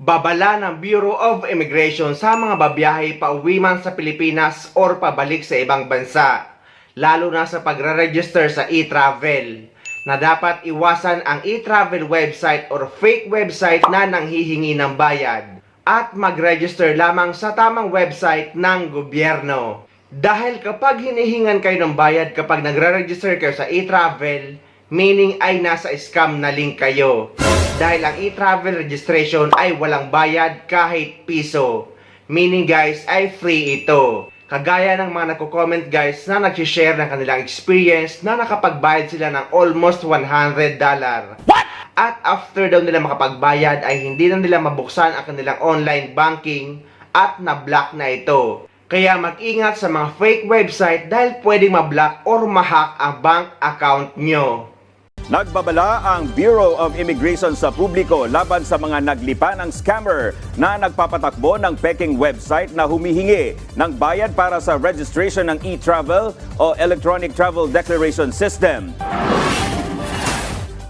Babala ng Bureau of Immigration sa mga babiyahe pauwi man sa Pilipinas or pabalik sa ibang bansa, lalo na sa pagre-register sa e-travel, na dapat iwasan ang e-travel website or fake website na nanghihingi ng bayad at mag-register lamang sa tamang website ng gobyerno. Dahil kapag hinihingan kayo ng bayad kapag nagre-register kayo sa e-travel, meaning ay nasa scam na link kayo. Dahil ang e-travel registration ay walang bayad kahit piso. Meaning guys ay free ito. Kagaya ng mga nagko-comment guys na nag-share ng kanilang experience na nakapagbayad sila ng almost $100. What? At after daw nila makapagbayad ay hindi na nila mabuksan ang kanilang online banking at na-block na ito. Kaya mag-ingat sa mga fake website dahil pwedeng ma-block or ma-hack ang bank account nyo. Nagbabala ang Bureau of Immigration sa publiko laban sa mga naglipa ng scammer na nagpapatakbo ng peking website na humihingi ng bayad para sa registration ng e-travel o Electronic Travel Declaration System.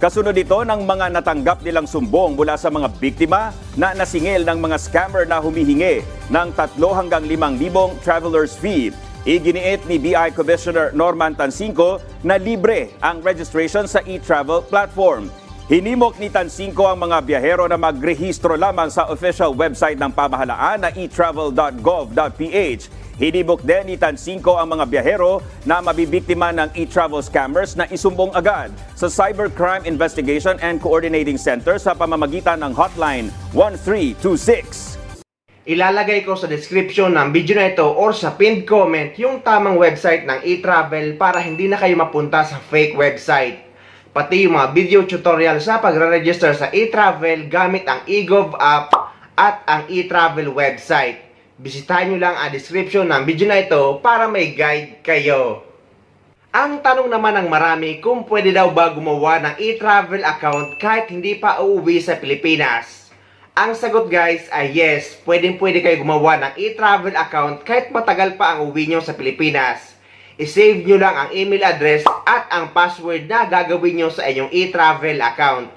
Kasunod ito ng mga natanggap nilang sumbong mula sa mga biktima na nasingil ng mga scammer na humihingi ng 3 hanggang 5,000 traveler's fee. Iginiit ni BI Commissioner Norman Tansinco na libre ang registration sa e-travel platform. Hinimok ni Tansinco ang mga biyahero na magrehistro lamang sa official website ng pamahalaan na e-travel.gov.ph. Hinimok din ni Tansinco ang mga biyahero na mabibiktima ng e-travel scammers na isumbong agad sa Cybercrime Investigation and Coordinating Center sa pamamagitan ng hotline 1326. Ilalagay ko sa description ng video na ito or sa pinned comment yung tamang website ng e-travel para hindi na kayo mapunta sa fake website. Pati yung mga video tutorial sa pagre-register sa e-travel gamit ang eGov app at ang e-travel website. Bisitahin nyo lang ang description ng video na ito para may guide kayo. Ang tanong naman ng marami kung pwede daw ba gumawa ng e-travel account kahit hindi pa uuwi sa Pilipinas. Ang sagot guys ay yes, pwede kayo gumawa ng e-travel account kahit matagal pa ang uwi nyo sa Pilipinas. I-save nyo lang ang email address at ang password na gagawin nyo sa inyong e-travel account.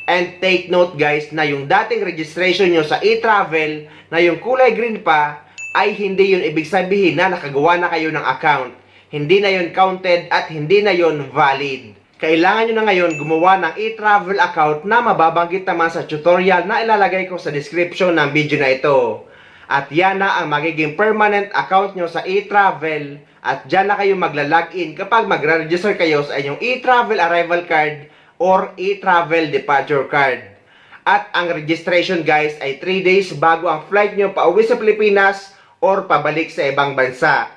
And take note guys na yung dating registration nyo sa e-travel na yung kulay green pa ay hindi yun ibig sabihin na nakagawa na kayo ng account. Hindi na yun counted at hindi na yun valid. Kailangan nyo na ngayon gumawa ng e-travel account na mababanggit naman sa tutorial na ilalagay ko sa description ng video na ito. At yan na ang magiging permanent account nyo sa e-travel at dyan na kayo magla-login kapag magre-register kayo sa inyong e-travel arrival card or e-travel departure card. At ang registration guys ay 3 days bago ang flight nyo pauwi sa Pilipinas or pabalik sa ibang bansa.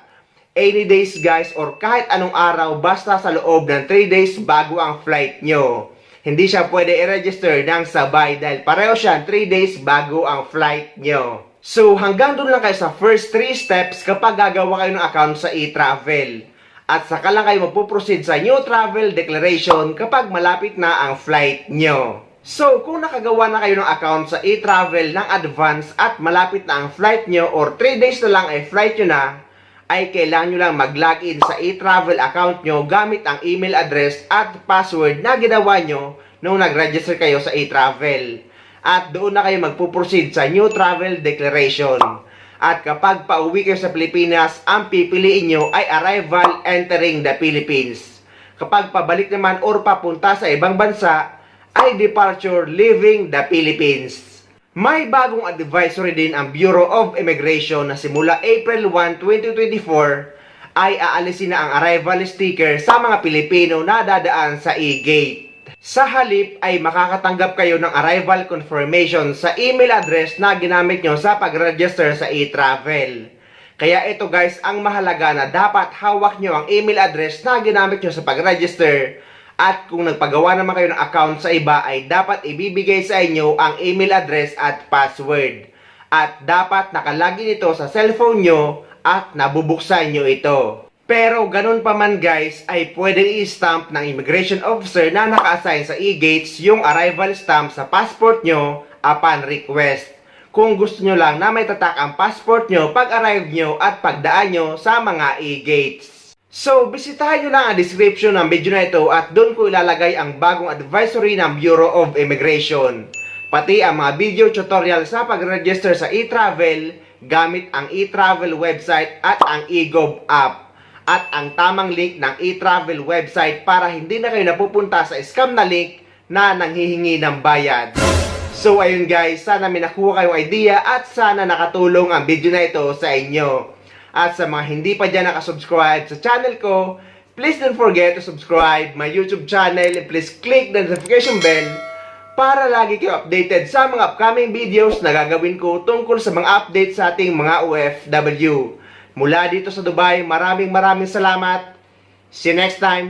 Any days guys or kahit anong araw basta sa loob ng 3 days bago ang flight nyo. Hindi siya pwede i-register ng sabay dahil pareho siya 3 days bago ang flight nyo. So hanggang doon lang kayo sa first 3 steps kapag gagawa kayo ng account sa e-travel. At saka lang kayo magpuproceed sa new travel declaration kapag malapit na ang flight nyo. So kung nakagawa na kayo ng account sa e-travel ng advance at malapit na ang flight nyo or 3 days na lang ay flight nyo na, ay kailangan nyo lang mag-login sa e-travel account nyo gamit ang email address at password na ginawa nyo nung nag-register kayo sa e-travel. At doon na kayo magpuproceed sa new travel declaration. At kapag pauwi kayo sa Pilipinas, ang pipiliin nyo ay arrival entering the Philippines. Kapag pabalik naman or papunta sa ibang bansa, ay departure leaving the Philippines. May bagong advisory din ang Bureau of Immigration na simula April 1, 2024 ay aalisin na ang arrival sticker sa mga Pilipino na dadaan sa e-gate. Sa halip ay makakatanggap kayo ng arrival confirmation sa email address na ginamit nyo sa pag-register sa e-travel. Kaya ito guys ang mahalaga na dapat hawak nyo ang email address na ginamit nyo sa pag-register. At kung nagpagawa naman kayo ng account sa iba ay dapat ibibigay sa inyo ang email address at password. At dapat nakalagin ito sa cellphone nyo at nabubuksan nyo ito. Pero ganun pa man guys ay pwedeng i-stamp ng immigration officer na naka-assign sa e-gates yung arrival stamp sa passport nyo upon request. Kung gusto nyo lang na may tatak ang passport nyo pag-arrive nyo at pagdaan nyo sa mga e-gates. So, bisitahin nyo lang ang description ng video na ito at doon ko ilalagay ang bagong advisory ng Bureau of Immigration. pati ang mga video tutorial sa pag-register sa e-travel gamit ang e-travel website at ang e-gov app at ang tamang link ng e-travel website para hindi na kayo napupunta sa scam na link na nanghihingi ng bayad. So ayun guys, sana may nakuha kayong idea at sana nakatulong ang video na ito sa inyo. At sa mga hindi pa dyan nakasubscribe sa channel ko, please don't forget to subscribe my YouTube channel and please click the notification bell para lagi kayo updated sa mga upcoming videos na gagawin ko tungkol sa mga updates sa ating mga OFW. Mula dito sa Dubai, maraming salamat. See you next time.